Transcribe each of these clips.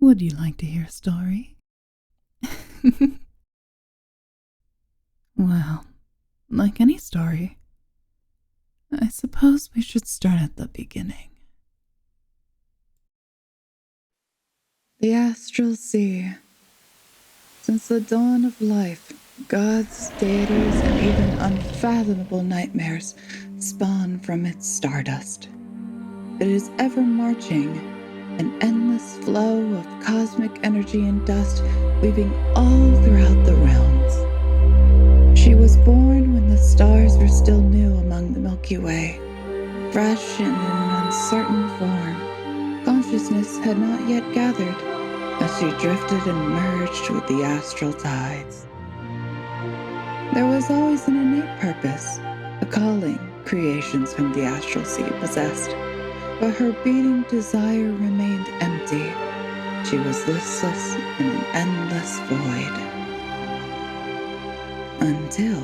Would you like to hear a story? Well, like any story, I suppose we should start at the beginning. The Astral Sea. Since the dawn of life, gods, deities, and even unfathomable nightmares spawn from its stardust. It is ever marching, an endless flow of cosmic energy and dust weaving all throughout the realms. She was born when the stars were still new among the Milky Way, fresh and in an uncertain form. Consciousness had not yet gathered as she drifted and merged with the astral tides. There was always an innate purpose, a calling creations from the astral sea possessed, but her beating desire remained empty. She was listless in an endless void. Until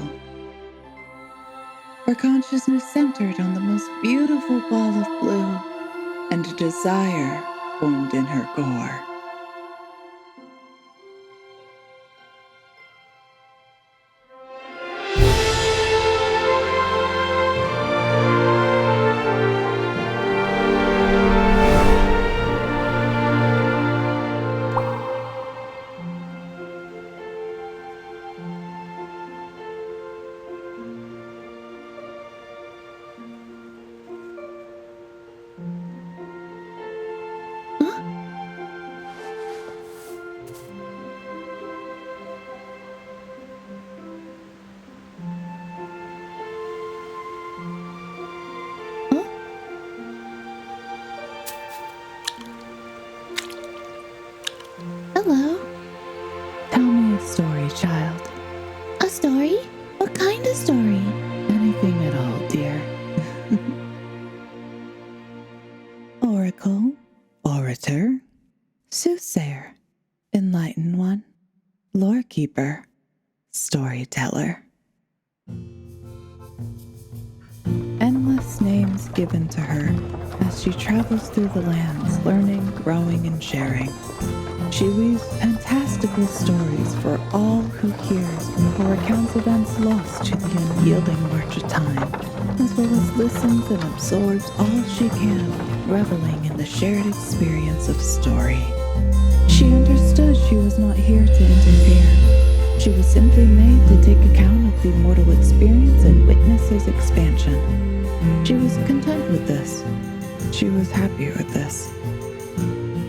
her consciousness centered on the most beautiful ball of blue, and a desire formed in her core. Hello. Tell me a story, child. A story? What kind of story? Anything at all, dear. Oracle, orator, soothsayer, enlightened one, lore keeper, storyteller. Endless names given to her as she travels through the lands, learning, growing, and sharing. She weaves fantastical stories for all who hears, or recounts events lost to the unyielding march of time, as well as listens and absorbs all she can, reveling in the shared experience of story. She understood she was not here to interfere. She was simply made to take account of the mortal experience and witness its expansion. She was content with this. She was happy with this.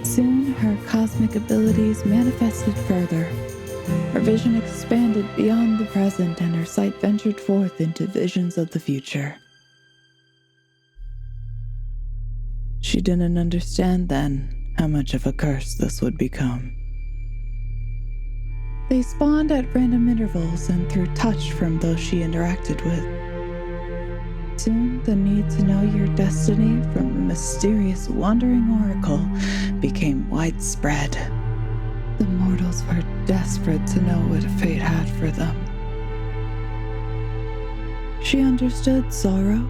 Soon, her cosmic abilities manifested further. Her vision expanded beyond the present, and her sight ventured forth into visions of the future. She didn't understand then how much of a curse this would become. They spawned at random intervals and through touch from those she interacted with. Soon, the need to know your destiny from the mysterious wandering oracle became widespread. The mortals were desperate to know what fate had for them. She understood sorrow.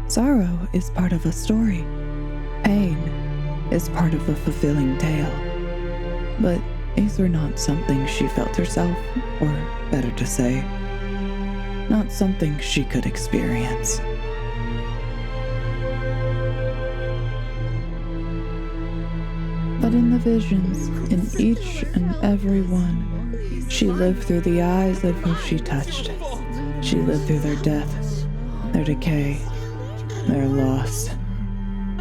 Sorrow is part of a story. Pain is part of a fulfilling tale. But these were not something she felt herself, or better to say, not something she could experience. But in the visions, in each and every one, she lived through the eyes of who she touched. She lived through their death, their decay, their loss.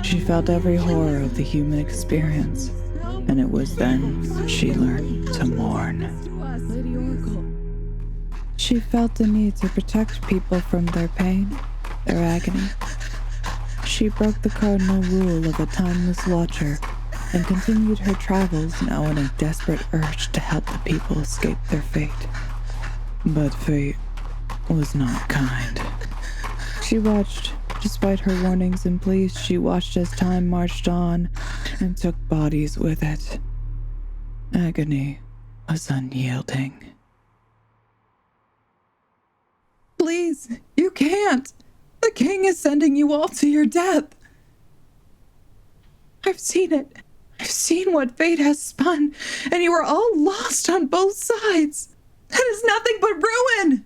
She felt every horror of the human experience, and it was then she learned to mourn. She felt the need to protect people from their pain, their agony. She broke the cardinal rule of a timeless watcher and continued her travels now in a desperate urge to help the people escape their fate. But fate was not kind. She watched, despite her warnings and pleas, she watched as time marched on and took bodies with it. Agony was unyielding. Please, you can't! The king is sending you all to your death! I've seen it. I've seen what fate has spun, and you are all lost on both sides. That is nothing but ruin!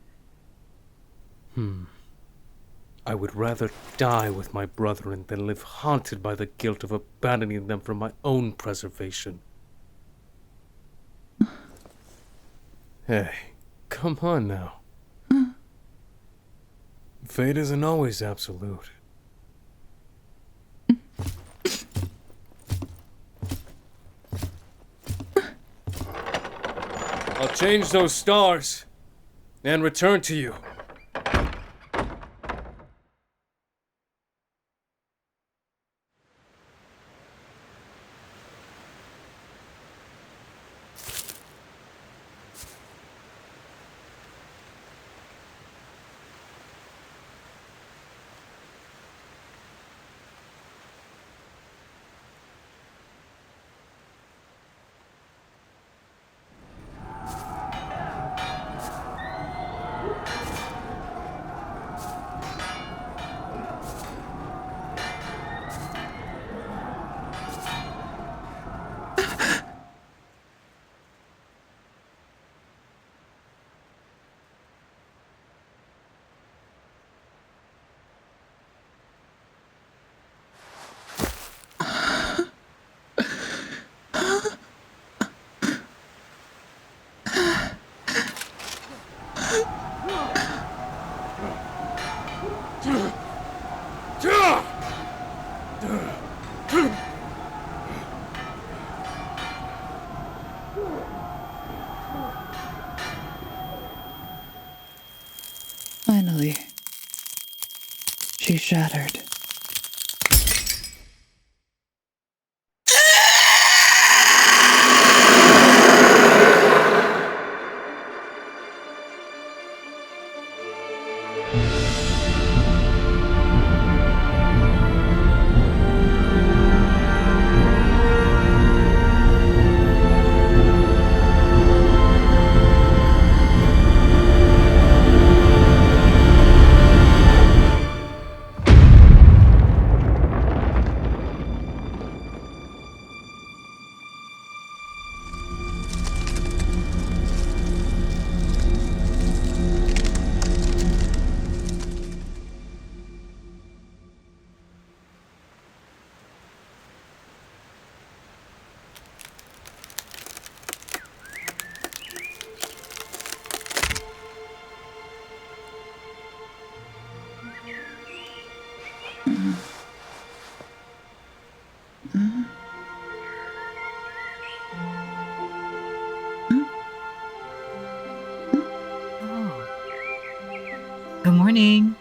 I would rather die with my brethren than live haunted by the guilt of abandoning them for my own preservation. Hey, come on now. Fate isn't always absolute. I'll change those stars and return to you. Finally, she shattered. Good morning.